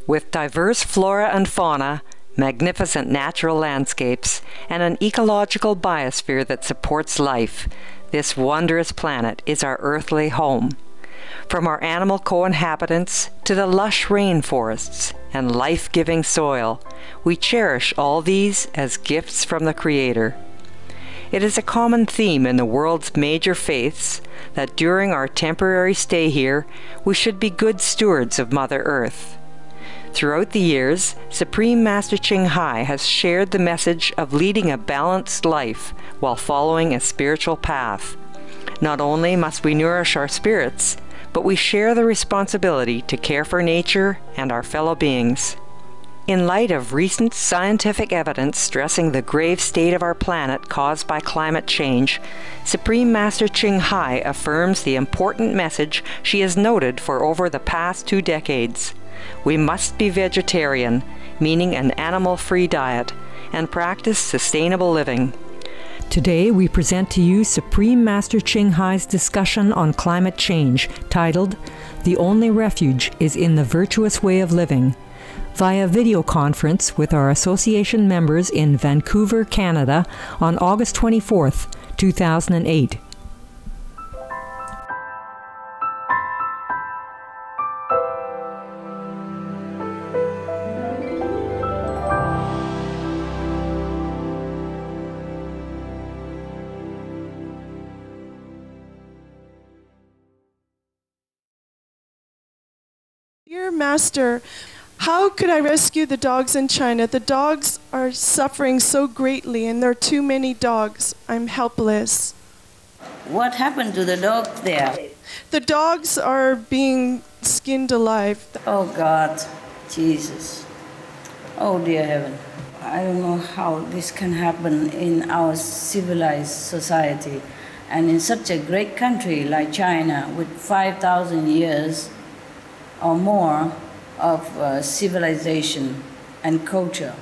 With diverse flora and fauna, magnificent natural landscapes, and an ecological biosphere that supports life, this wondrous planet is our earthly home. From our animal co-inhabitants to the lush rainforests and life-giving soil, we cherish all these as gifts from the Creator. It is a common theme in the world's major faiths that during our temporary stay here, we should be good stewards of Mother Earth. Throughout the years, Supreme Master Ching Hai has shared the message of leading a balanced life while following a spiritual path. Not only must we nourish our spirits, but we share the responsibility to care for nature and our fellow beings. In light of recent scientific evidence stressing the grave state of our planet caused by climate change, Supreme Master Ching Hai affirms the important message she has noted for over the past 2 decades. We must be vegetarian, meaning an animal-free diet, and practice sustainable living. Today we present to you Supreme Master Ching Hai's discussion on climate change, titled, "The Only Refuge is in the Virtuous Way of Living," via video conference with our association members in Vancouver, Canada, on August 24th, 2008. Dear Master, how could I rescue the dogs in China? The dogs are suffering so greatly, and there are too many dogs. I'm helpless. What happened to the dogs there? The dogs are being skinned alive. Oh God, Jesus. Oh dear heaven. I don't know how this can happen in our civilized society and in such a great country like China with 5,000 years or more of civilization and culture.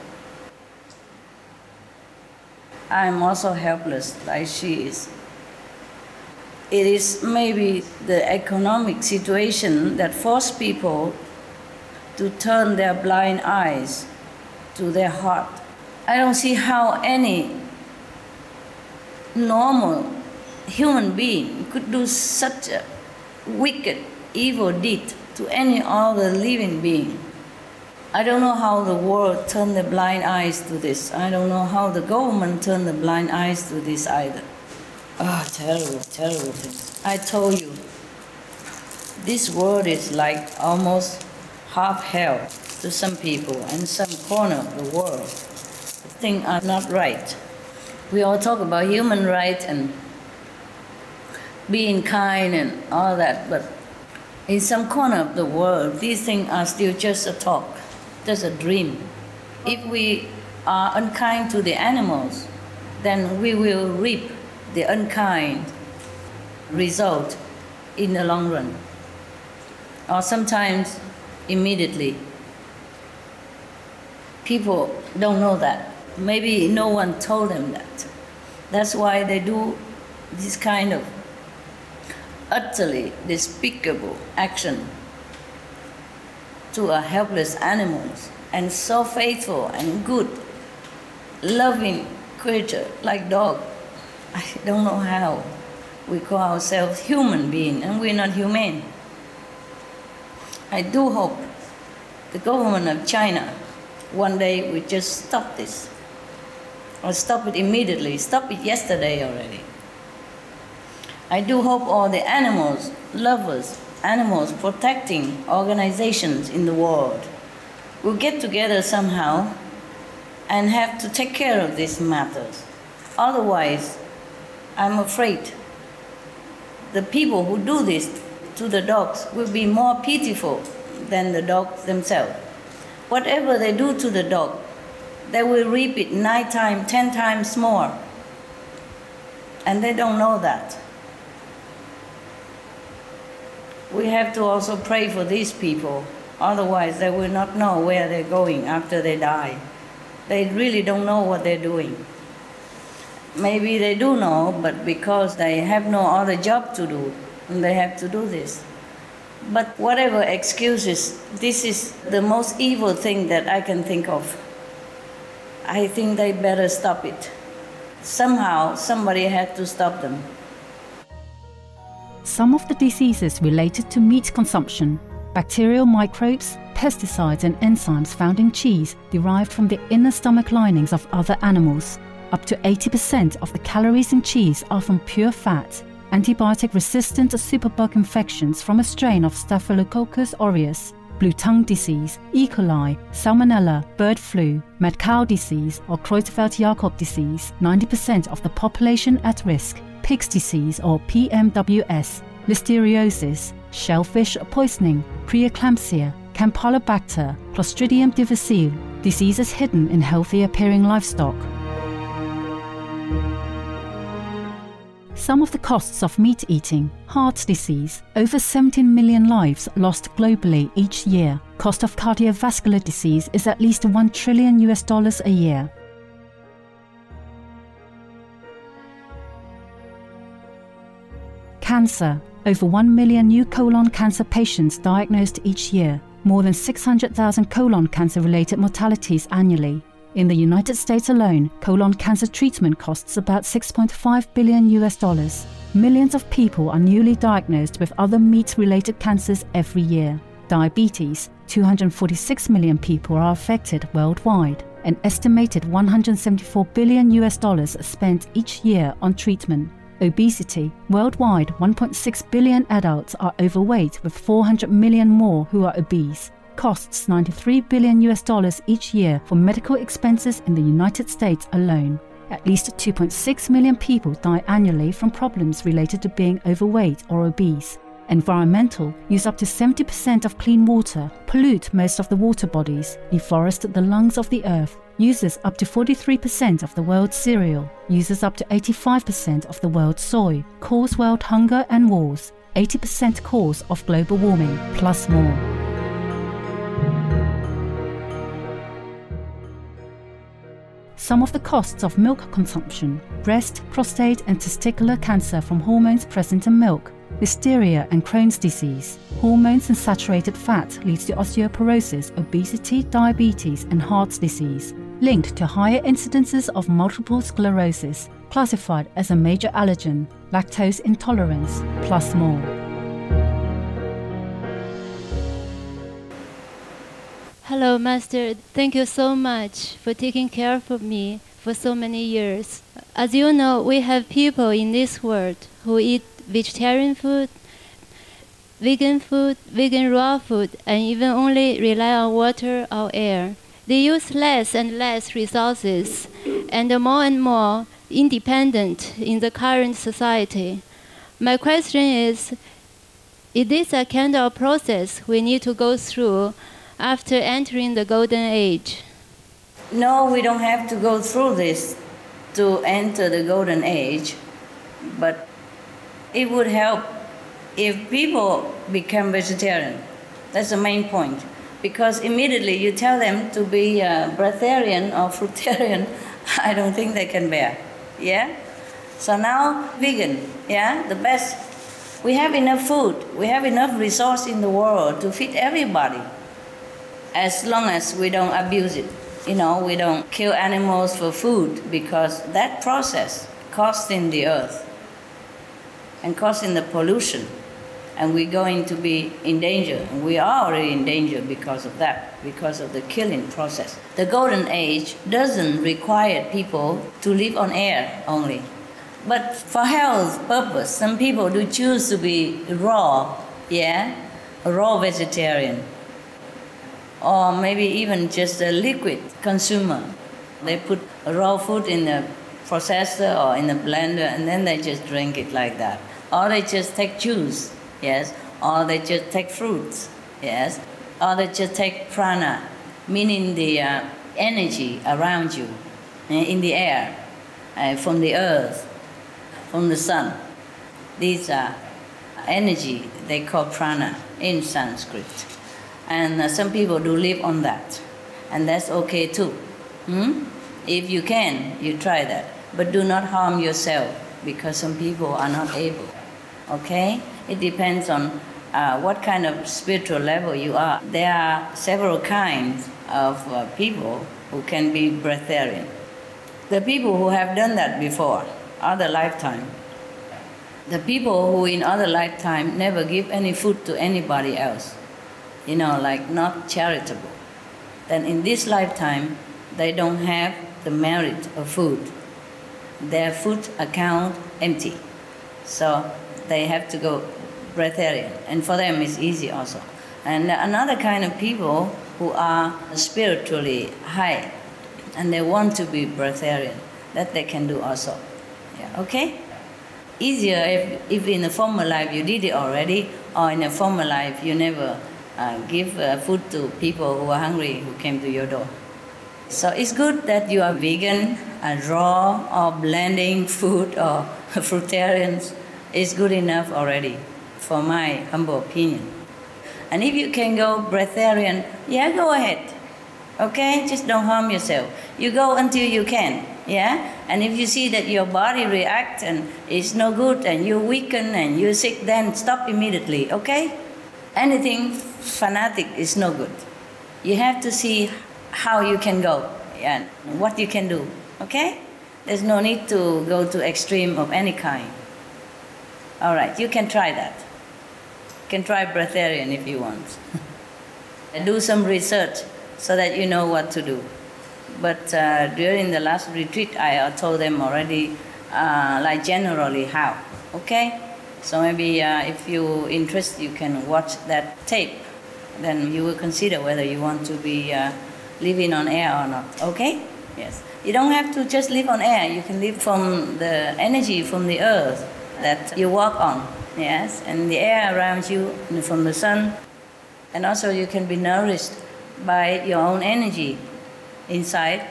I'm also helpless like she is. It is maybe the economic situation that forced people to turn their blind eyes to their heart. I don't see how any normal human being could do such a wicked, evil deed to any other living being. I don't know how the world turned the blind eyes to this. I don't know how the government turned the blind eyes to this either. Oh, terrible, terrible things. I told you, this world is like almost half hell to some people and some corner of the world. Things are not right. We all talk about human rights and being kind and all that, but in some corner of the world, these things are still just a talk, just a dream. If we are unkind to the animals, then we will reap the unkind result in the long run, or sometimes immediately. People don't know that. Maybe no one told them that. That's why they do this kind of utterly despicable action to a helpless animals, and so faithful and good, loving creature like dog. I don't know how we call ourselves human being and we're not humane. I do hope the government of China one day will just stop this, or stop it immediately, stop it yesterday already. I do hope all the animals, lovers, animals protecting organizations in the world will get together somehow and have to take care of these matters. Otherwise, I'm afraid the people who do this to the dogs will be more pitiful than the dogs themselves. Whatever they do to the dog, they will reap it 9 times, 10 times more. And they don't know that. We have to also pray for these people, otherwise they will not know where they're going after they die. They really don't know what they're doing. Maybe they do know, but because they have no other job to do, they have to do this. But whatever excuses, this is the most evil thing that I can think of. I think they better stop it. Somehow, somebody had to stop them. Some of the diseases related to meat consumption, bacterial microbes, pesticides and enzymes found in cheese derived from the inner stomach linings of other animals. Up to 80% of the calories in cheese are from pure fat. Antibiotic-resistant superbug infections from a strain of Staphylococcus aureus, blue tongue disease, E. coli, salmonella, bird flu, mad cow disease or Creutzfeldt-Jakob disease, 90% of the population at risk, pig's disease or PMWS, listeriosis, shellfish poisoning, preeclampsia, Campylobacter, Clostridium difficile, diseases hidden in healthy-appearing livestock. Some of the costs of meat eating: heart disease, over 17 million lives lost globally each year. Cost of cardiovascular disease is at least $1 trillion a year. Cancer. Over 1 million new colon cancer patients diagnosed each year. More than 600,000 colon cancer-related mortalities annually. In the United States alone, colon cancer treatment costs about $6.5 billion. Millions of people are newly diagnosed with other meat-related cancers every year. Diabetes: 246 million people are affected worldwide. An estimated $174 billion spent each year on treatment. Obesity: worldwide, 1.6 billion adults are overweight, with 400 million more who are obese. Costs $93 billion each year for medical expenses in the United States alone. At least 2.6 million people die annually from problems related to being overweight or obese. Environmental: use up to 70% of clean water, pollute most of the water bodies, deforest the lungs of the earth, uses up to 43% of the world's cereal, uses up to 85% of the world's soy, cause world hunger and wars, 80% cause of global warming, plus more. Some of the costs of milk consumption: breast, prostate and testicular cancer from hormones present in milk, listeria and Crohn's disease. Hormones and saturated fat leads to osteoporosis, obesity, diabetes and heart disease, linked to higher incidences of multiple sclerosis, classified as a major allergen, lactose intolerance, plus more. Hello, Master. Thank you so much for taking care of me for so many years. As you know, we have people in this world who eat vegetarian food, vegan raw food, and even only rely on water or air. They use less and less resources and more independent in the current society. My question is this a kind of process we need to go through after entering the golden age? No, we don't have to go through this to enter the golden age, but it would help if people become vegetarian. That's the main point. Because immediately you tell them to be breatharian or fruitarian, I don't think they can bear. Yeah? So now, vegan, yeah, the best. We have enough food, we have enough resource in the world to feed everybody, as long as we don't abuse it. You know, we don't kill animals for food, because that process costing the earth and causing the pollution. And we're going to be in danger. And we are already in danger because of that, because of the killing process. The golden age doesn't require people to live on air only. But for health purpose, some people do choose to be raw, yeah, a raw vegetarian. Or maybe even just a liquid consumer. They put raw food in the processor or in a blender and then they just drink it like that. Or they just take juice. Yes, or they just take fruits, yes, or they just take prana, meaning the energy around you, in the air, from the earth, from the sun. These are energy they call prana in Sanskrit. And some people do live on that, and that's okay too. If you can, you try that. But do not harm yourself, because some people are not able, okay? It depends on what kind of spiritual level you are. There are several kinds of people who can be breatharian. The people who have done that before, other lifetime. The people who in other lifetime never give any food to anybody else, like not charitable. Then in this lifetime, they don't have the merit of food. Their food account empty. So they have to go breatharian. And for them it's easy also. And another kind of people who are spiritually high and they want to be breatharian, that they can do also. Yeah, okay? Easier if in a former life you did it already, or in a former life you never give food to people who are hungry who came to your door. So it's good that you are vegan, raw, or blending food, or fruitarians. It's good enough already, for my humble opinion. And if you can go breatharian, yeah, go ahead. Okay, just don't harm yourself. You go until you can, yeah? And if you see that your body reacts and it's no good and you weaken and you're sick, then stop immediately, okay? Anything fanatic is no good. You have to see how you can go and what you can do, okay? There's no need to go to extreme of any kind. All right, you can try that. You can try breatharian if you want. And do some research so that you know what to do. But during the last retreat, I told them already, like generally how, okay? So maybe if you're interested, you can watch that tape. Then you will consider whether you want to be living on air or not, okay? Yes. You don't have to just live on air. You can live from the energy from the earth that you walk on, yes? And the air around you from the sun. And also you can be nourished by your own energy inside,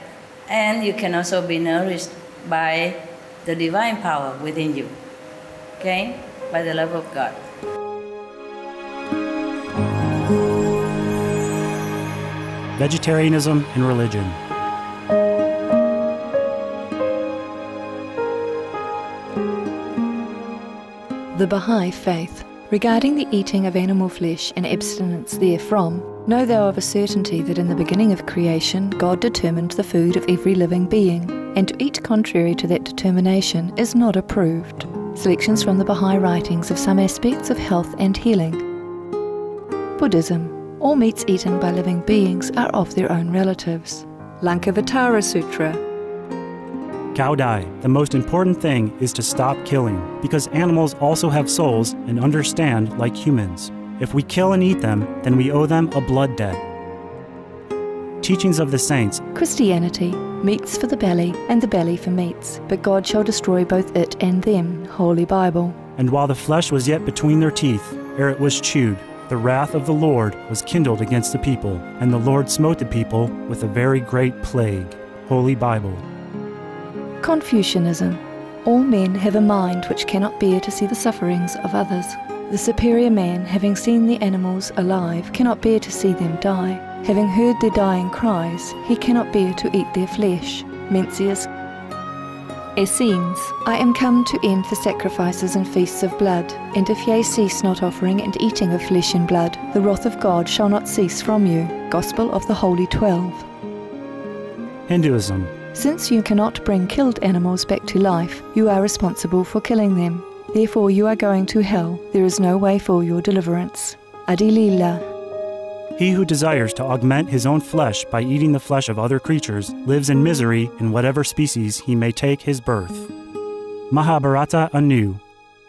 and you can also be nourished by the divine power within you, okay? By the love of God. Vegetarianism and religion. The Baha'i Faith. Regarding the eating of animal flesh and abstinence therefrom, know thou of a certainty that in the beginning of creation God determined the food of every living being, and to eat contrary to that determination is not approved. Selections from the Baha'i writings of some aspects of health and healing. Buddhism. All meats eaten by living beings are of their own relatives. Lankavatara Sutra. Cao Dai, the most important thing is to stop killing, because animals also have souls and understand like humans. If we kill and eat them, then we owe them a blood debt. Teachings of the Saints. Christianity. Meats for the belly, and the belly for meats, but God shall destroy both it and them. Holy Bible. And while the flesh was yet between their teeth, ere it was chewed, the wrath of the Lord was kindled against the people, and the Lord smote the people with a very great plague. Holy Bible. Confucianism. All men have a mind which cannot bear to see the sufferings of others. The superior man, having seen the animals alive, cannot bear to see them die. Having heard their dying cries, he cannot bear to eat their flesh. Mencius. Essenes. I am come to end the sacrifices and feasts of blood, and if ye cease not offering and eating of flesh and blood, the wrath of God shall not cease from you. Gospel of the Holy 12. Hinduism. Since you cannot bring killed animals back to life, you are responsible for killing them. Therefore you are going to hell. There is no way for your deliverance. Adilila. He who desires to augment his own flesh by eating the flesh of other creatures lives in misery in whatever species he may take his birth. Mahabharata anew.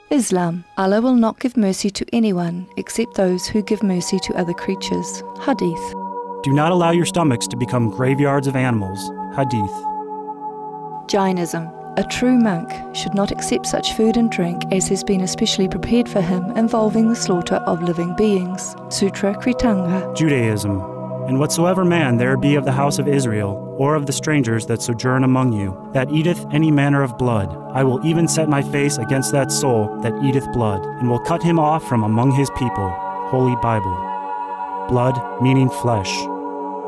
Islam. Allah will not give mercy to anyone except those who give mercy to other creatures. Hadith. Do not allow your stomachs to become graveyards of animals. Hadith. Jainism. A true monk should not accept such food and drink as has been especially prepared for him involving the slaughter of living beings. Sutra Kritanga. Judaism. And whatsoever man there be of the house of Israel, or of the strangers that sojourn among you, that eateth any manner of blood, I will even set my face against that soul that eateth blood, and will cut him off from among his people. Holy Bible. Blood meaning flesh.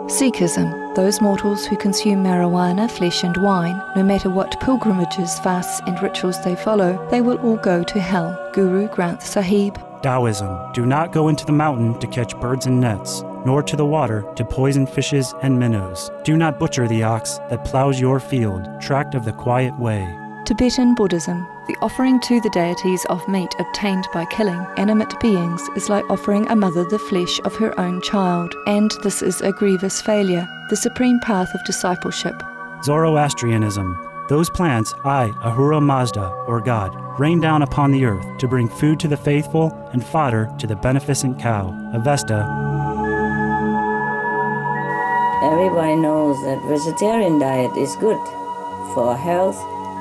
Sikhism. Those mortals who consume marijuana, flesh and wine, no matter what pilgrimages, fasts and rituals they follow, they will all go to hell. Guru Granth Sahib. Taoism. Do not go into the mountain to catch birds and nets, nor to the water to poison fishes and minnows. Do not butcher the ox that plows your field, tract of the quiet way. Tibetan Buddhism. The offering to the deities of meat obtained by killing animate beings is like offering a mother the flesh of her own child, and this is a grievous failure, the supreme path of discipleship. Zoroastrianism. Those plants I, Ahura Mazda, or God, rain down upon the earth to bring food to the faithful and fodder to the beneficent cow. Avesta. Everybody knows that vegetarian diet is good for health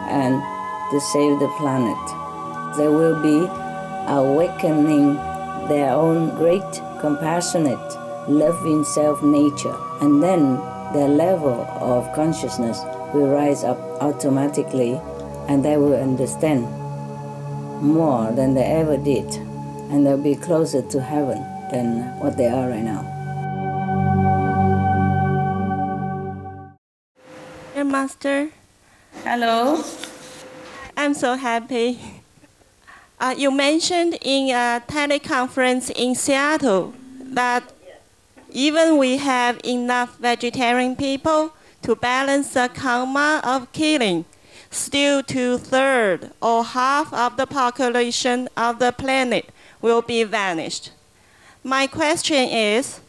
and to save the planet. They will be awakening their own great, compassionate, loving self-nature, and then their level of consciousness will rise up automatically, and they will understand more than they ever did, and they'll be closer to heaven than what they are right now. Dear Master. Hello. I'm so happy. You mentioned in a teleconference in Seattle that even we have enough vegetarian people to balance the karma of killing, still 2/3 or half of the population of the planet will be vanished. My question is,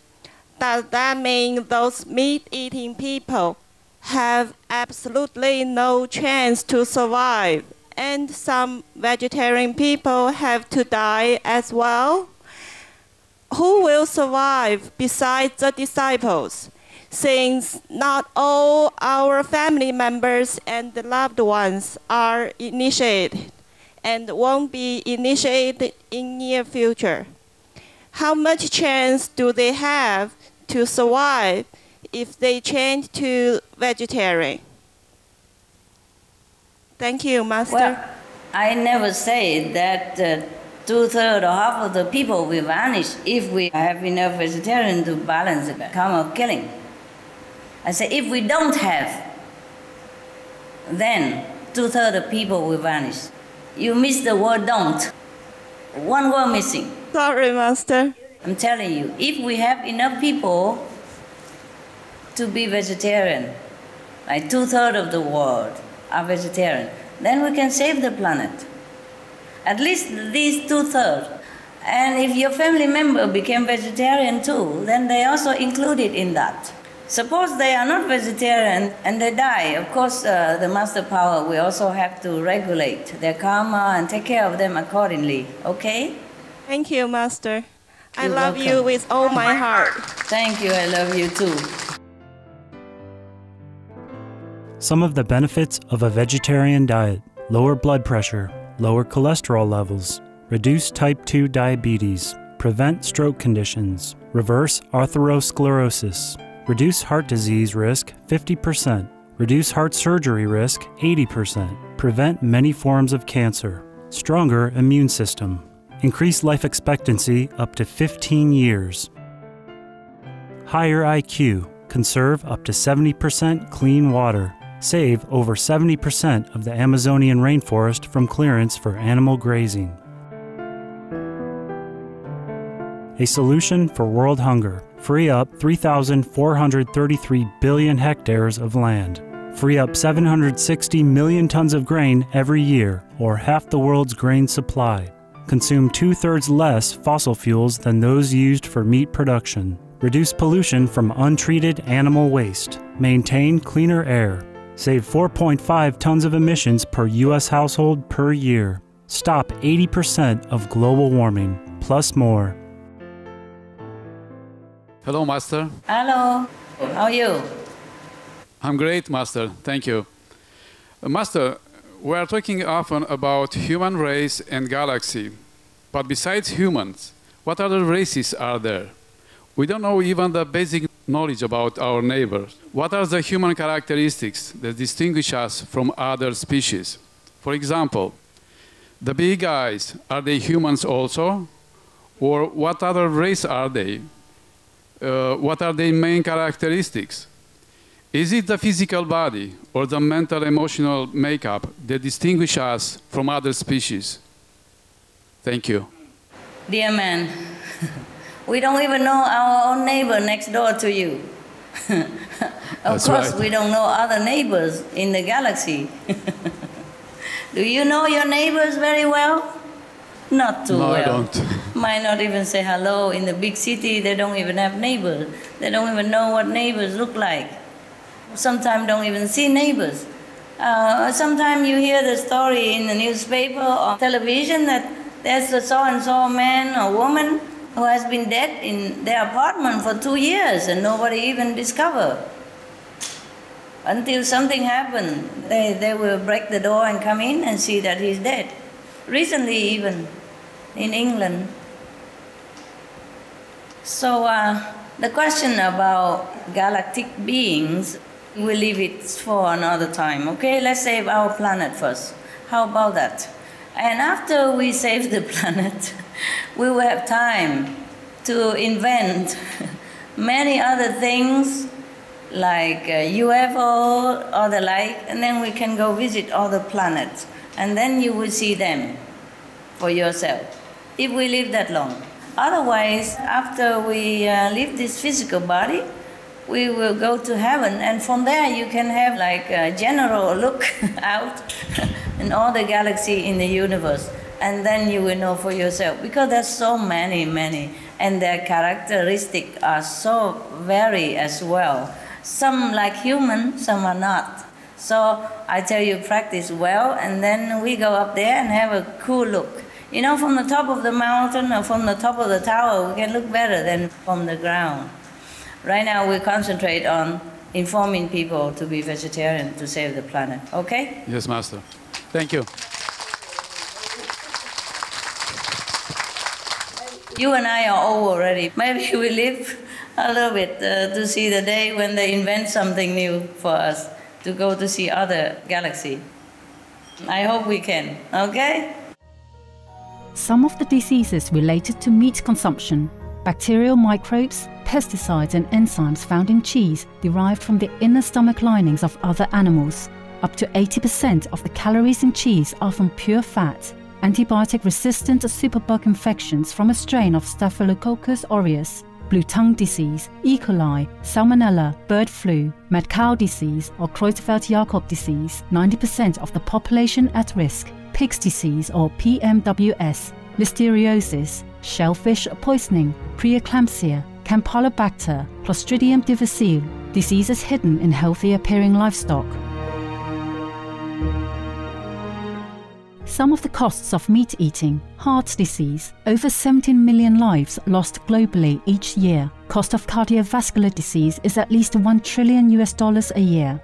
does that mean those meat-eating people have absolutely no chance to survive, and some vegetarian people have to die as well? Who will survive besides the disciples, since not all our family members and the loved ones are initiated and won't be initiated in near future? How much chance do they have to survive if they change to vegetarian? Thank you, Master. Well, I never say that 2/3 or half of the people will vanish if we have enough vegetarian to balance the karma of killing. I say if we don't have, then 2/3 of people will vanish. You missed the word don't. One word missing. Sorry, Master. I'm telling you, if we have enough people to be vegetarian, like 2/3 of the world are vegetarian, then we can save the planet. At least these 2/3. And if your family member became vegetarian too, then they also included in that. Suppose they are not vegetarian and they die. Of course, the master power will also have to regulate their karma and take care of them accordingly. Okay? Thank you, Master. I You're love welcome. you with all my heart. Thank you. I love you too. Some of the benefits of a vegetarian diet: lower blood pressure, lower cholesterol levels, reduce type 2 diabetes, prevent stroke conditions, reverse atherosclerosis, reduce heart disease risk 50%, reduce heart surgery risk 80%, prevent many forms of cancer, stronger immune system, increase life expectancy up to 15 years, higher IQ, conserve up to 70% clean water, save over 70% of the Amazonian rainforest from clearance for animal grazing. A solution for world hunger: free up 3,433 billion hectares of land, free up 760 million tons of grain every year, or half the world's grain supply, consume 2/3 less fossil fuels than those used for meat production, reduce pollution from untreated animal waste, maintain cleaner air, save 4.5 tons of emissions per U.S. household per year, stop 80% of global warming, plus more. Hello, Master. Hello. How are you? I'm great, Master. Thank you. Master, we are talking often about human race and galaxy. But besides humans, what other races are there? We don't know even the basic knowledge about our neighbors. What are the human characteristics that distinguish us from other species? For example, the big eyes, are they humans also? Or what other race are they? What are their main characteristics? Is it the physical body or the mental emotional makeup that distinguish us from other species? Thank you. Dear man, we don't even know our own neighbor next door to you. Of That's course, right. we don't know other neighbors in the galaxy. Do you know your neighbors very well? Not too No, well. I don't. Might not even say hello. In the big city, they don't even have neighbors. They don't even know what neighbors look like. Sometimes don't even see neighbors. Sometimes you hear the story in the newspaper or television that there's a so-and-so man or woman who has been dead in their apartment for 2 years and nobody even discovered. Until something happened, they will break the door and come in and see that he's dead. Recently even, in England. So the question about galactic beings, we'll leave it for another time, okay? Let's save our planet first. How about that? And after we save the planet, we will have time to invent many other things like UFO or the like, and then we can go visit other planets. And then you will see them for yourself, if we live that long. Otherwise, after we leave this physical body, we will go to heaven, and from there you can have like a general look out in all the galaxy in the universe, and then you will know for yourself, because there's so many, and their characteristics are so varied as well. Some like human, some are not. So I tell you, practice well, and then we go up there and have a cool look. You know, from the top of the mountain or from the top of the tower, we can look better than from the ground. Right now, we concentrate on informing people to be vegetarian to save the planet. Okay? Yes, Master. Thank you. You and I are old already. Maybe we live a little bit to see the day when they invent something new for us to go to see other galaxy. I hope we can. Okay? Some of the diseases related to meat consumption, bacterial microbes, pesticides and enzymes found in cheese derived from the inner stomach linings of other animals. Up to 80% of the calories in cheese are from pure fat. Antibiotic-resistant superbug infections from a strain of Staphylococcus aureus, blue tongue disease, E. coli, salmonella, bird flu, mad cow disease or Creutzfeldt-Jakob disease, 90% of the population at risk, pig's disease or PMWS, listeriosis, shellfish poisoning, preeclampsia, Campylobacter, Clostridium difficile, diseases hidden in healthy appearing livestock. Some of the costs of meat eating: heart disease, over 17 million lives lost globally each year. Cost of cardiovascular disease is at least $1 trillion a year.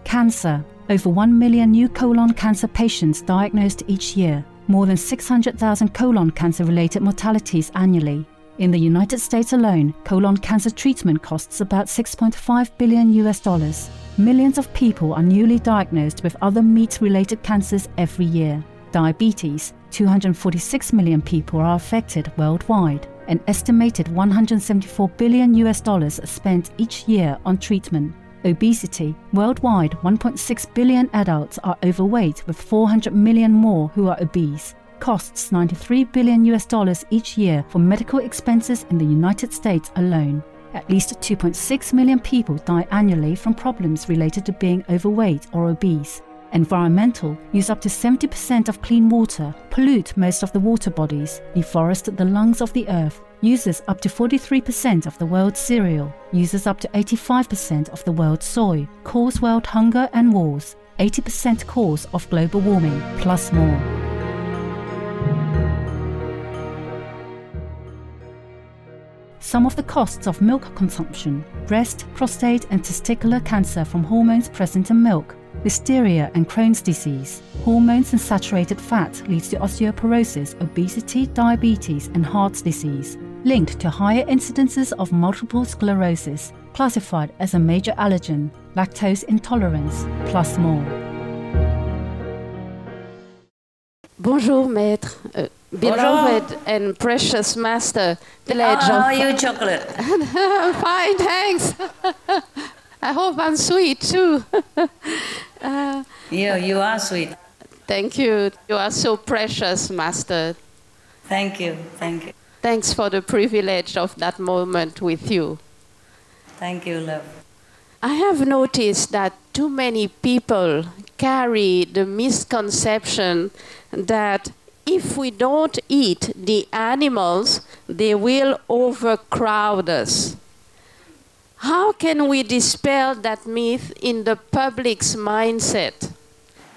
Cancer. Over 1 million new colon cancer patients diagnosed each year. More than 600,000 colon cancer-related mortalities annually. In the United States alone, colon cancer treatment costs about $6.5 billion. Millions of people are newly diagnosed with other meat-related cancers every year. Diabetes. 246 million people are affected worldwide. An estimated $174 billion spent each year on treatment. Obesity. Worldwide, 1.6 billion adults are overweight, with 400 million more who are obese. Costs $93 billion each year for medical expenses in the United States alone. At least 2.6 million people die annually from problems related to being overweight or obese. Environmental. Use up to 70% of clean water, pollute most of the water bodies, deforest the lungs of the earth, uses up to 43% of the world's cereal, uses up to 85% of the world's soy, cause world hunger and wars, 80% cause of global warming, plus more. Some of the costs of milk consumption: breast, prostate and testicular cancer from hormones present in milk, listeria and Crohn's disease. Hormones and saturated fat leads to osteoporosis, obesity, diabetes and heart disease, linked to higher incidences of multiple sclerosis, classified as a major allergen, lactose intolerance, plus more. Bonjour, Maître. Beloved and precious Master. How are you, Chocolate? Fine, thanks. I hope I'm sweet too. Yeah, you are sweet. Thank you. You are so precious, Master. Thank you. Thank you. Thanks for the privilege of that moment with you. Thank you, love. I have noticed that too many people carry the misconception that if we don't eat the animals, they will overcrowd us. How can we dispel that myth in the public's mindset?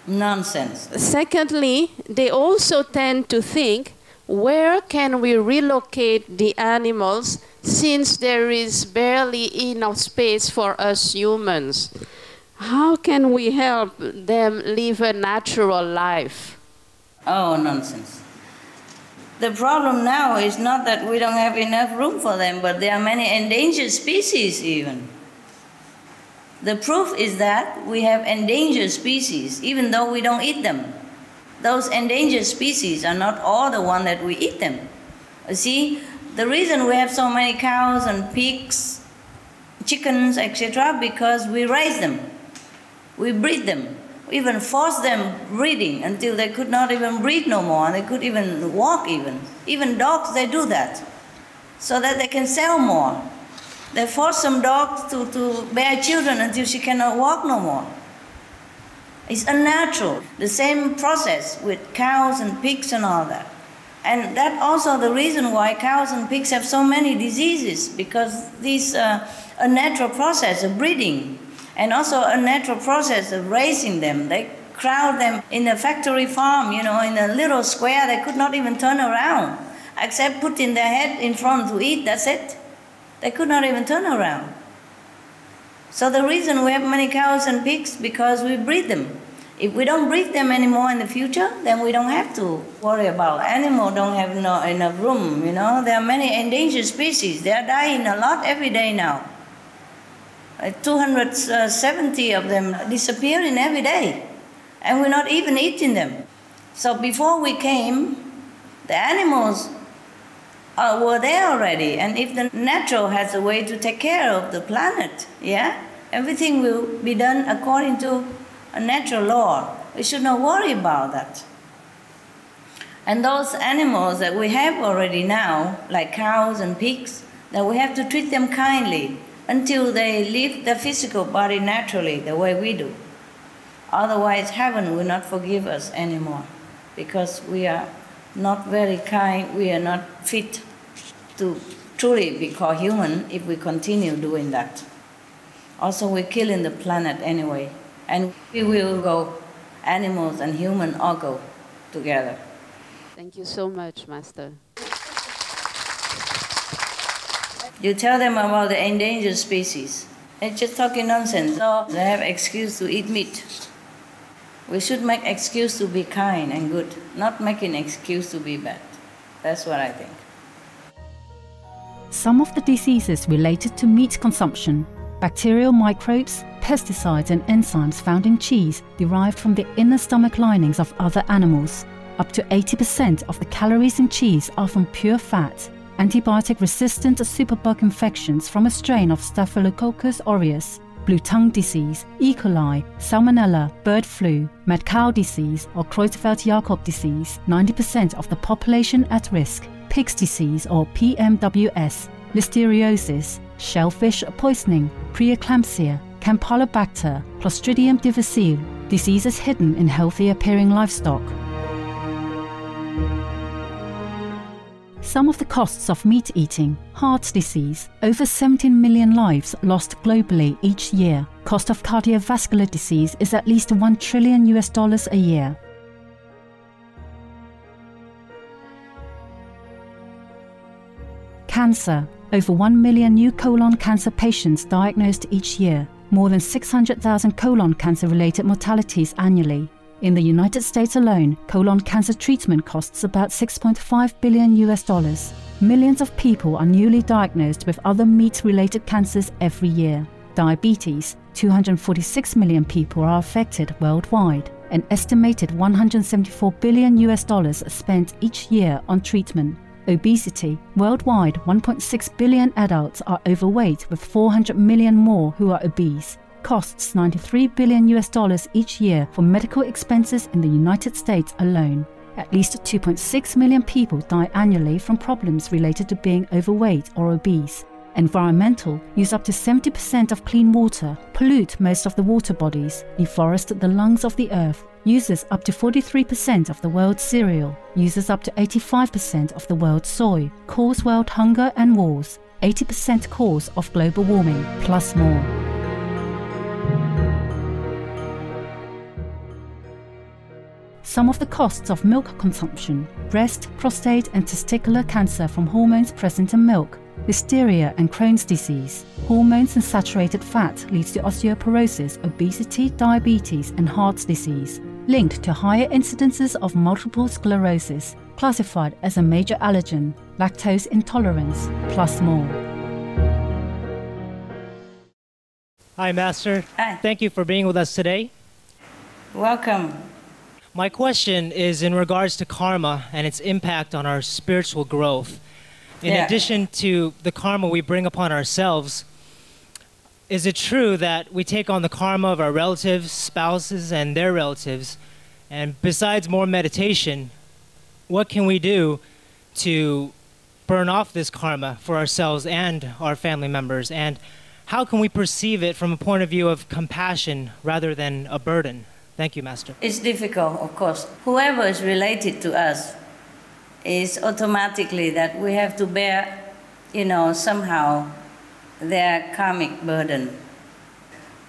Nonsense. Secondly, they also tend to think, where can we relocate the animals since there is barely enough space for us humans? How can we help them live a natural life? Oh, nonsense. The problem now is not that we don't have enough room for them, but there are many endangered species even. The proof is that we have endangered species, even though we don't eat them. Those endangered species are not all the ones that we eat them. You see, the reason we have so many cows and pigs, chickens, etc., because we raise them. We breed them. We even force them breeding until they could not even breed no more, and they could even walk even. Even dogs, they do that, so that they can sell more. They force some dogs to bear children until she cannot walk no more. It's unnatural. The same process with cows and pigs and all that. And that's also the reason why cows and pigs have so many diseases, because this unnatural process of breeding and also a natural process of raising them. They crowd them in a factory farm, in a little square. They could not even turn around, except putting their head in front to eat, that's it. They could not even turn around. So the reason we have many cows and pigs, because we breed them. If we don't breed them anymore in the future, then we don't have to worry about animals don't have enough room, There are many endangered species. They are dying a lot every day now. 270 of them disappearing every day, and we're not even eating them. So before we came, the animals were there already, and if the natural has a way to take care of the planet, everything will be done according to a natural law. We should not worry about that. And those animals that we have already now, like cows and pigs, that we have to treat them kindly until they live their physical body naturally the way we do. Otherwise, heaven will not forgive us anymore, because we are not very kind, we are not fit to truly be called human if we continue doing that. Also, we're killing the planet anyway, and we will go, animals and human all go together. Thank you so much, Master. You tell them about the endangered species. They're just talking nonsense. So they have excuse to eat meat. We should make excuse to be kind and good, not making excuse to be bad. That's what I think. Some of the diseases related to meat consumption, bacterial microbes, pesticides and enzymes found in cheese derived from the inner stomach linings of other animals. Up to 80% of the calories in cheese are from pure fat. Antibiotic-resistant superbug infections from a strain of Staphylococcus aureus, blue tongue disease, E. coli, salmonella, bird flu, mad cow disease or Creutzfeldt-Jakob disease, 90% of the population at risk, pig's disease or PMWS, listeriosis, shellfish poisoning, preeclampsia, Campylobacter, Clostridium difficile, diseases hidden in healthy-appearing livestock. Some of the costs of meat eating: heart disease, over 17 million lives lost globally each year. Cost of cardiovascular disease is at least $1 trillion a year. Cancer. Over 1 million new colon cancer patients diagnosed each year. More than 600,000 colon cancer-related mortalities annually. In the United States alone, colon cancer treatment costs about $6.5 billion. Millions of people are newly diagnosed with other meat-related cancers every year. Diabetes: 246 million people are affected worldwide. An estimated $174 billion spent each year on treatment. Obesity. Worldwide, 1.6 billion adults are overweight, with 400 million more who are obese. Costs $93 billion each year for medical expenses in the United States alone. At least 2.6 million people die annually from problems related to being overweight or obese. Environmental. Use up to 70% of clean water, pollute most of the water bodies, deforest the lungs of the earth, uses up to 43% of the world's cereal, uses up to 85% of the world's soy, cause world hunger and wars, 80% cause of global warming, plus more. Some of the costs of milk consumption: breast, prostate and testicular cancer from hormones present in milk, listeria and Crohn's disease. Hormones and saturated fat leads to osteoporosis, obesity, diabetes and heart disease, linked to higher incidences of multiple sclerosis, classified as a major allergen, lactose intolerance, plus more. Hi, Master. Hi. Thank you for being with us today. Welcome. My question is in regards to karma and its impact on our spiritual growth. In addition to the karma we bring upon ourselves, is it true that we take on the karma of our relatives, spouses, and their relatives? And besides more meditation, what can we do to burn off this karma for ourselves and our family members? And how can we perceive it from a point of view of compassion rather than a burden? Thank you, Master. It's difficult, of course. Whoever is related to us is automatically that we have to bear, somehow their karmic burden.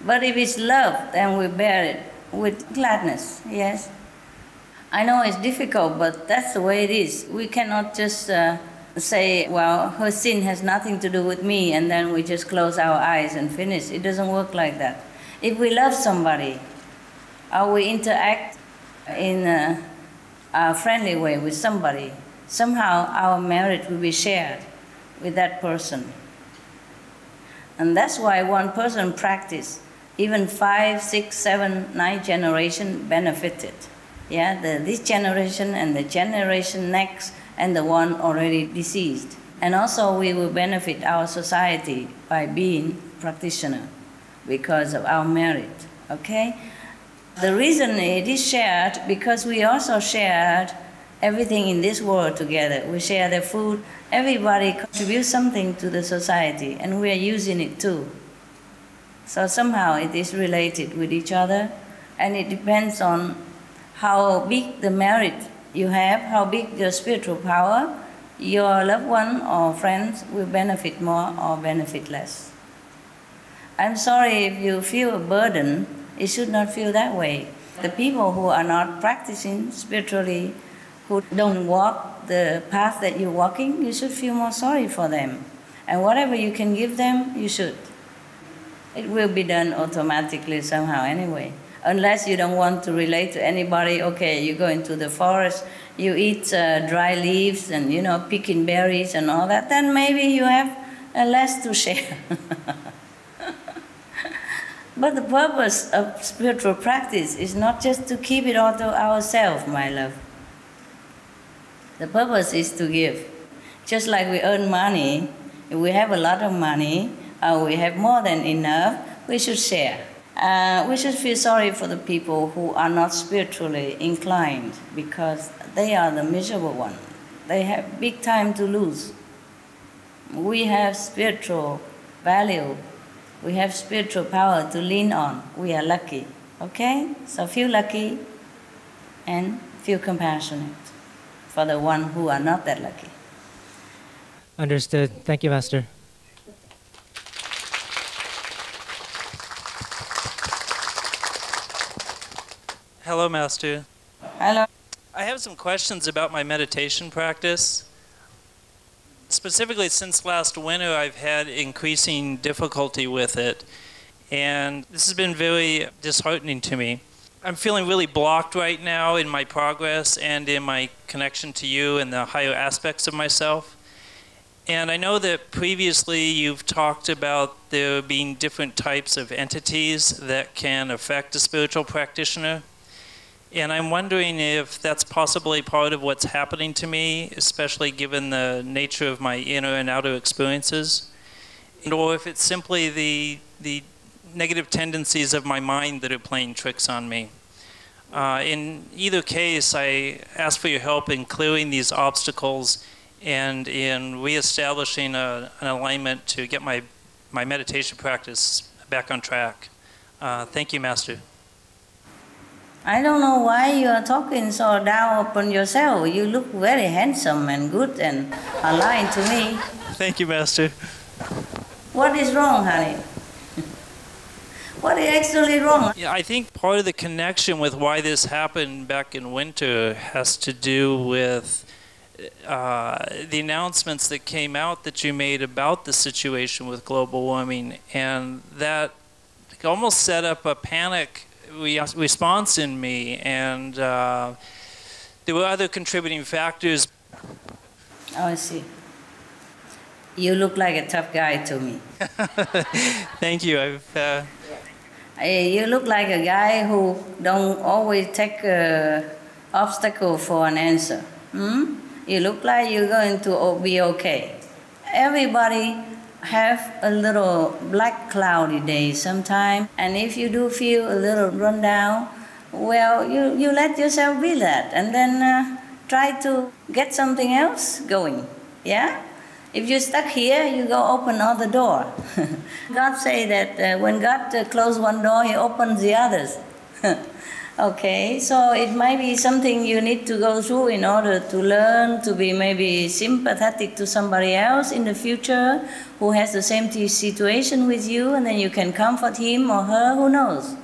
But if it's love, then we bear it with gladness, yes. I know it's difficult, but that's the way it is. We cannot just say, well, her sin has nothing to do with me, and then we just close our eyes and finish. It doesn't work like that. If we love somebody, or we interact in a friendly way with somebody, somehow our merit will be shared with that person. And that's why one person practice, even 5, 6, 7, 9 generation benefited. Yeah, this generation and the generation next and the one already deceased. And also we will benefit our society by being practitioner because of our merit, okay? The reason it is shared, because we also shared everything in this world together. We share the food. Everybody contributes something to the society, and we are using it too. So somehow it is related with each other, and it depends on how big the merit you have, how big your spiritual power, your loved one or friends will benefit more or benefit less. I'm sorry if you feel a burden. It should not feel that way. The people who are not practicing spiritually, who don't walk the path that you're walking, you should feel more sorry for them. And whatever you can give them, you should. It will be done automatically somehow anyway. Unless you don't want to relate to anybody, okay, you go into the forest, you eat dry leaves and, picking berries and all that, then maybe you have less to share. But the purpose of spiritual practice is not just to keep it all to ourselves, my love. The purpose is to give. Just like we earn money, if we have a lot of money, or we have more than enough, we should share. We should feel sorry for the people who are not spiritually inclined, because they are the miserable ones. They have big time to lose. We have spiritual value. We have spiritual power to lean on. We are lucky, okay? So feel lucky and feel compassionate for the one who are not that lucky. Understood. Thank you, Master. Hello, Master. Hello. I have some questions about my meditation practice. Specifically, since last winter, I've had increasing difficulty with it, and this has been very disheartening to me. I'm feeling really blocked right now in my progress and in my connection to you and the higher aspects of myself. And I know that previously you've talked about there being different types of entities that can affect a spiritual practitioner. And I'm wondering if that's possibly part of what's happening to me, especially given the nature of my inner and outer experiences, or if it's simply the negative tendencies of my mind that are playing tricks on me. In either case, I ask for your help in clearing these obstacles and in reestablishing an alignment to get my meditation practice back on track. Thank you, Master. I don't know why you are talking so down upon yourself. You look very handsome and good and aligned to me. Thank you, Master. What is wrong, honey? What is actually wrong? Yeah, I think part of the connection with why this happened back in winter has to do with the announcements that came out that you made about the situation with global warming, and that almost set up a panic response in me, and there were other contributing factors. Oh, I see. You look like a tough guy to me. Thank you. You look like a guy who don't always take obstacle for an answer. You look like you're going to be okay. Everybody have a little black cloudy day sometime, and if you do feel a little run down, well, you let yourself be that, and then try to get something else going, yeah? If you're stuck here, you go open another door. God say that when God closes one door, He opens the others. Okay, so it might be something you need to go through in order to learn to be maybe sympathetic to somebody else in the future who has the same situation with you, and then you can comfort him or her, who knows.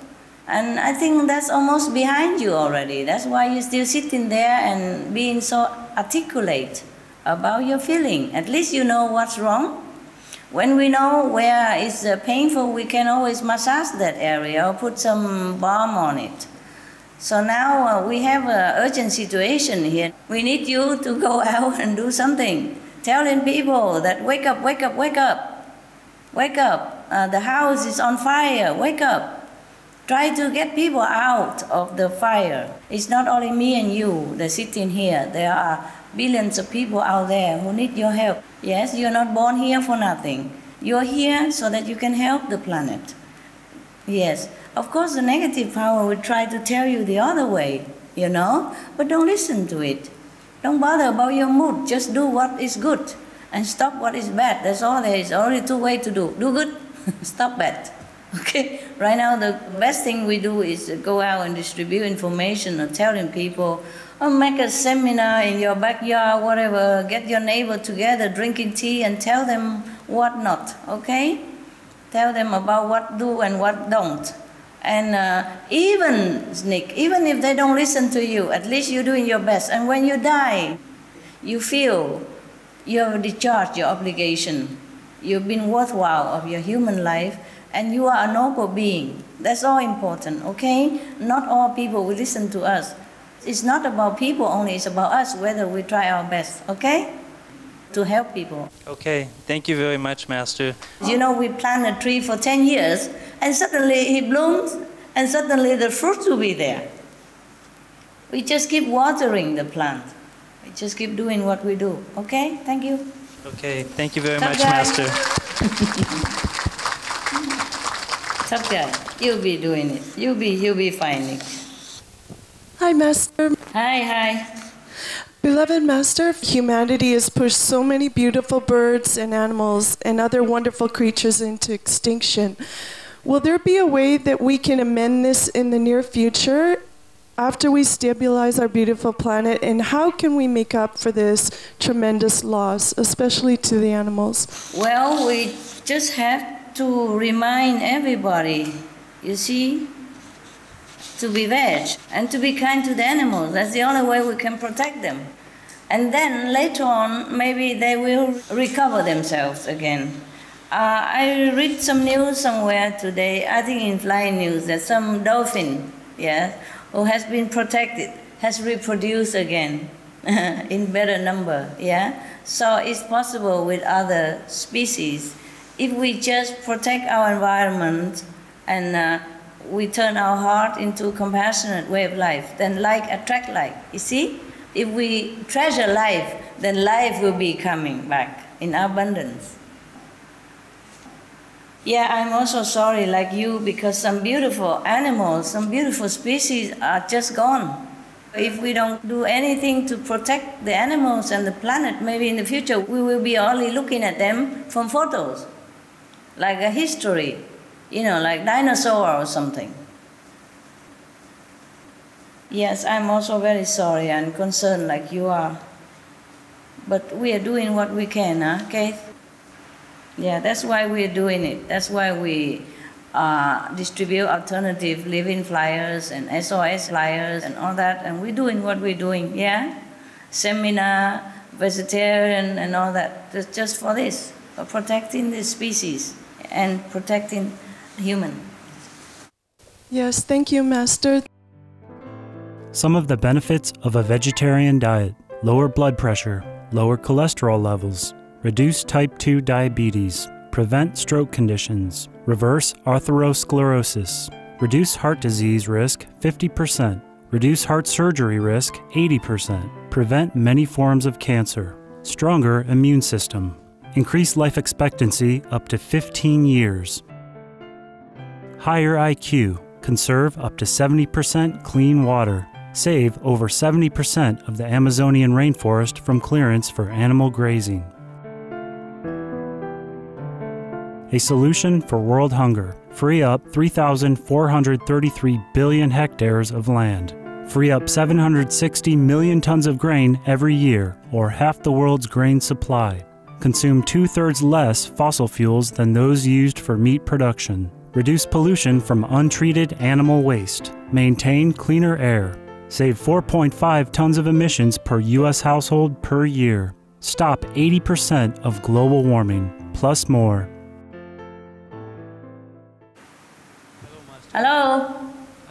And I think that's almost behind you already. That's why you're still sitting there and being so articulate about your feeling. At least you know what's wrong. When we know where it's painful, we can always massage that area or put some balm on it. So now we have an urgent situation here. We need you to go out and do something. Telling people that wake up, wake up, wake up. Wake up. The house is on fire. Wake up. Try to get people out of the fire. It's not only me and you that sitting here. There are billions of people out there who need your help. Yes, you're not born here for nothing. You're here so that you can help the planet. Yes. Of course, the negative power will try to tell you the other way, you know, but don't listen to it. Don't bother about your mood. Just do what is good and stop what is bad. That's all there is. Only two ways to do. Do good, stop bad. Okay? Right now, the best thing we do is go out and distribute information or telling people, or make a seminar in your backyard, whatever. Get your neighbor together, drinking tea, and tell them what not, okay? Tell them about what do and what don't. And even if they don't listen to you, at least you're doing your best. And when you die, you feel you have discharged your obligation. You've been worthwhile of your human life, and you are a noble being. That's all important, okay? Not all people will listen to us. It's not about people only, it's about us, whether we try our best, okay? To help people. Okay, thank you very much, Master. You know, we plant a tree for 10 years, and suddenly it blooms, and suddenly the fruits will be there. We just keep watering the plant. We just keep doing what we do, okay? Thank you. Okay, thank you very much, Master. Tough guy, you'll be doing it. You'll be finding. Hi, Master. Hi. Beloved Master, humanity has pushed so many beautiful birds and animals and other wonderful creatures into extinction. Will there be a way that we can amend this in the near future after we stabilize our beautiful planet? And how can we make up for this tremendous loss, especially to the animals? Well, we just have to remind everybody, you see, to be veg and to be kind to the animals. That's the only way we can protect them. And then later on, maybe they will recover themselves again. I read some news somewhere today, I think in Flying News, that some dolphin, who has been protected, has reproduced again in better number, So it's possible with other species if we just protect our environment and we turn our heart into a compassionate way of life, then like attract like. You see? If we treasure life, then life will be coming back in abundance. Yeah, I'm also sorry, like you, because some beautiful animals, some beautiful species are just gone. If we don't do anything to protect the animals and the planet, maybe in the future we will be only looking at them from photos, like a history, like dinosaur or something. Yes, I'm also very sorry and concerned like you are. But we are doing what we can, huh, Kate? Yeah, that's why we're doing it. That's why we distribute alternative living flyers and SOS flyers and all that. And we're doing what we're doing, yeah? Seminar, vegetarian and all that. Just for this, for protecting the species and protecting human. Yes, thank you, Master. Some of the benefits of a vegetarian diet: lower blood pressure, lower cholesterol levels, reduce type 2 diabetes, prevent stroke conditions, reverse atherosclerosis, reduce heart disease risk 50%, reduce heart surgery risk 80%, prevent many forms of cancer, stronger immune system, increase life expectancy up to 15 years, higher IQ, conserve up to 70% clean water, save over 70% of the Amazonian rainforest from clearance for animal grazing. A solution for world hunger: free up 3,433 billion hectares of land. Free up 760 million tons of grain every year, or half the world's grain supply. Consume 2/3 less fossil fuels than those used for meat production. Reduce pollution from untreated animal waste. Maintain cleaner air. Save 4.5 tons of emissions per U.S. household per year. Stop 80% of global warming, plus more. Hello.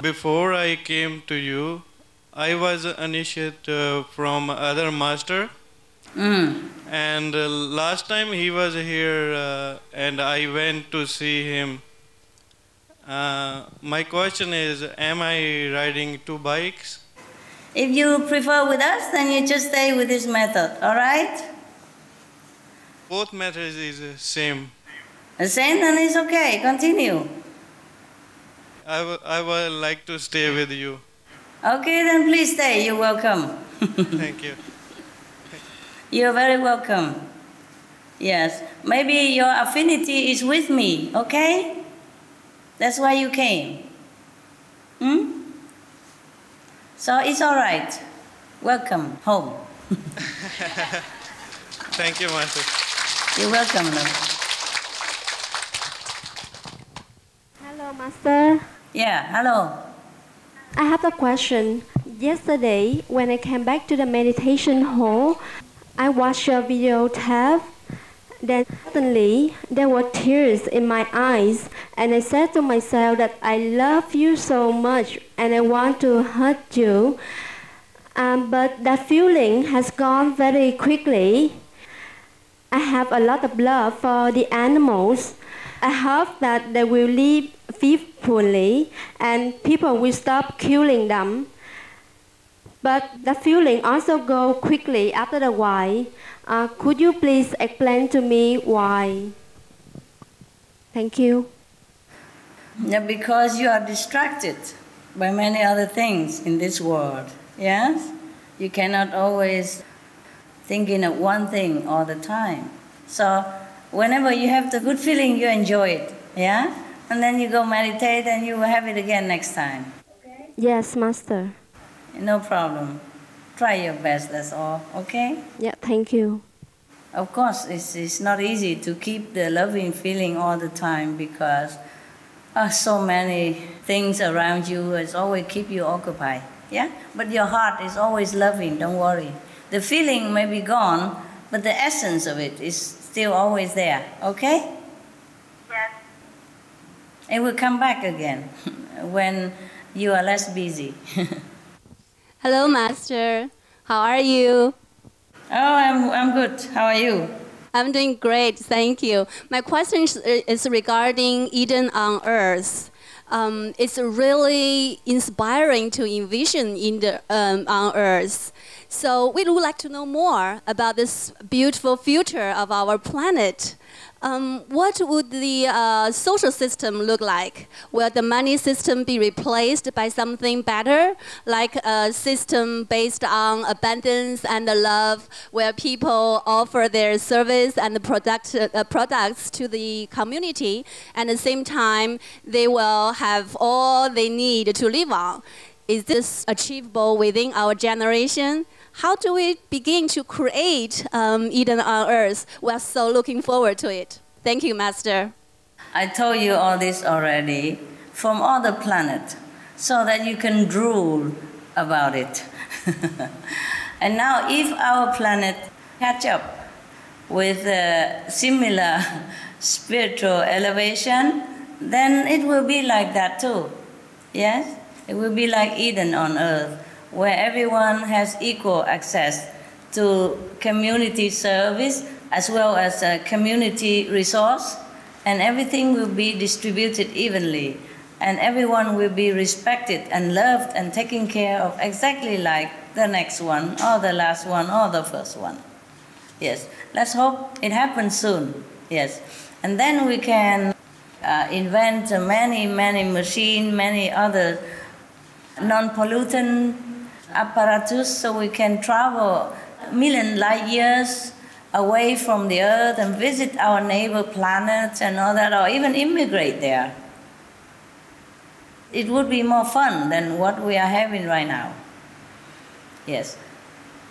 Before I came to you, I was initiated from other master. And last time he was here and I went to see him. My question is, am I riding 2 bikes? If you prefer with us, then you just stay with this method, all right? Both methods is the same. The same, then it's okay. Continue. I would like to stay with you. Okay, then please stay. You're welcome. Thank you. You're very welcome. Yes. Maybe your affinity is with me, okay? That's why you came. So it's all right. Welcome home. Thank you, Master. You're welcome. Hello, Master. Yeah, hello. I have a question. Yesterday, when I came back to the meditation hall, I watched your video tab. Then suddenly, there were tears in my eyes, and I said to myself that I love you so much, and I want to hurt you. But that feeling has gone very quickly. I have a lot of love for the animals. I hope that they will live peacefully and people will stop killing them. But the feeling also goes quickly after a while. Could you please explain to me why? Thank you. Yeah, because you are distracted by many other things in this world. Yes? You cannot always thinking of one thing all the time. So whenever you have the good feeling, you enjoy it. Yeah? And then you go meditate and you will have it again next time. Okay? Yes, Master. No problem. Try your best, that's all. Okay? Yeah, thank you. Of course, it's not easy to keep the loving feeling all the time because so many things around you is always keep you occupied. Yeah? But your heart is always loving, don't worry. The feeling may be gone, but the essence of it is still always there. Okay? Yes. It will come back again when you are less busy. Hello, Master. How are you? Oh, I'm good. How are you? I'm doing great, thank you. My question is regarding Eden on Earth. it's really inspiring to envision in the on Earth. So we would like to know more about this beautiful future of our planet. What would the social system look like? Will the money system be replaced by something better, like a system based on abundance and love, where people offer their service and products to the community, and at the same time, they will have all they need to live on? Is this achievable within our generation? How do we begin to create Eden on Earth? We're so looking forward to it. Thank you, Master. I told you all this already from other planets, so that you can drool about it. And now if our planet catch up with a similar spiritual elevation, then it will be like that too. Yes? It will be like Eden on Earth, where everyone has equal access to community service as well as a community resource, and everything will be distributed evenly, and everyone will be respected and loved and taken care of exactly like the next one, or the last one, or the first one. Yes, let's hope it happens soon. Yes, and then we can invent many machines, many other non-pollutant apparatus, so we can travel million light years away from the Earth and visit our neighbor planets and all that, or even immigrate there. It would be more fun than what we are having right now. Yes.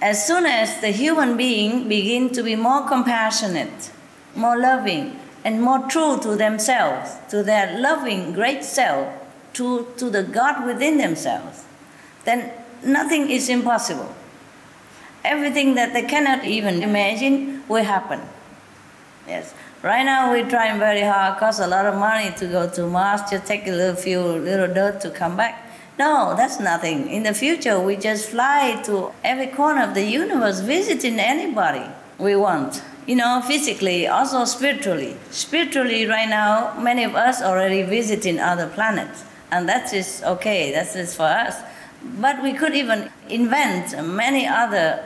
As soon as the human being begin to be more compassionate, more loving, and more true to themselves, to their loving great self, to the God within themselves, then nothing is impossible. Everything that they cannot even imagine will happen. Yes. Right now we're trying very hard, costs a lot of money to go to Mars, just take a few little dirt to come back. No, that's nothing. In the future, we just fly to every corner of the universe, visiting anybody we want. You know, physically, also spiritually. Spiritually, right now, many of us already visiting other planets. And that is okay, that is for us. But we could even invent many other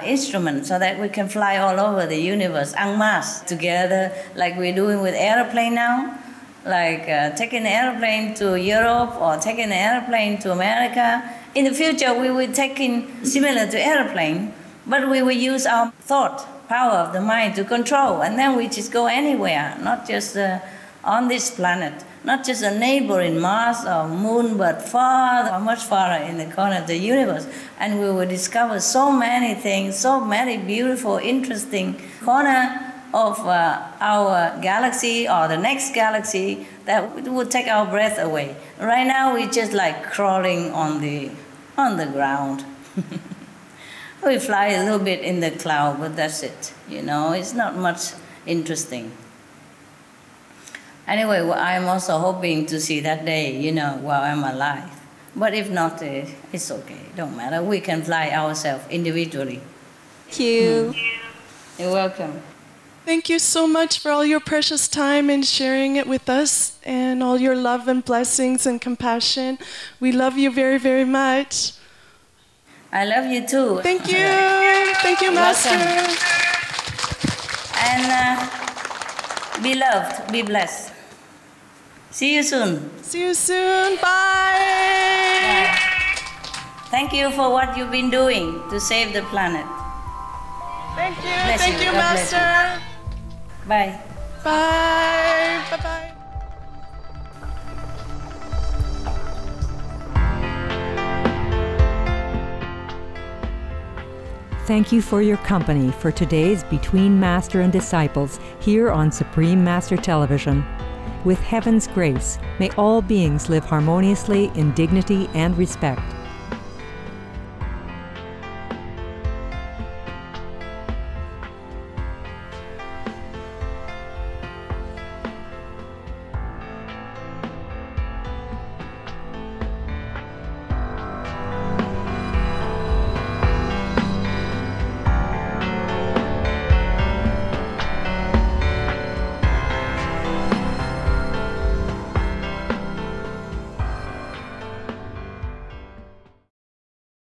instruments so that we can fly all over the universe en masse together, like we're doing with airplane now, like taking an airplane to Europe or taking an airplane to America. In the future, we will take in similar to airplane, but we will use our thought, power of the mind to control, and then we just go anywhere, not just on this planet. Not just a neighboring Mars or Moon, but far, much farther in the corner of the universe. And we will discover so many things, so many beautiful, interesting corner of our galaxy or the next galaxy that would take our breath away. Right now, we're just like crawling on the ground. We fly a little bit in the cloud, but that's it. You know, it's not much interesting. Anyway, well, I'm also hoping to see that day, you know, while I'm alive. But if not, it's okay. Don't matter. We can fly ourselves individually. Thank you. You're welcome. Thank you so much for all your precious time and sharing it with us, and all your love and blessings and compassion. We love you very, very much. I love you too. Thank you. Thank you, Master. Welcome. And be loved, be blessed. See you soon. See you soon. Bye. Bye. Thank you for what you've been doing to save the planet. Thank you. Bless Thank you, Master. Bye. Bye. Bye-bye. Thank you for your company for today's Between Master and Disciples here on Supreme Master Television. With heaven's grace, may all beings live harmoniously in dignity and respect.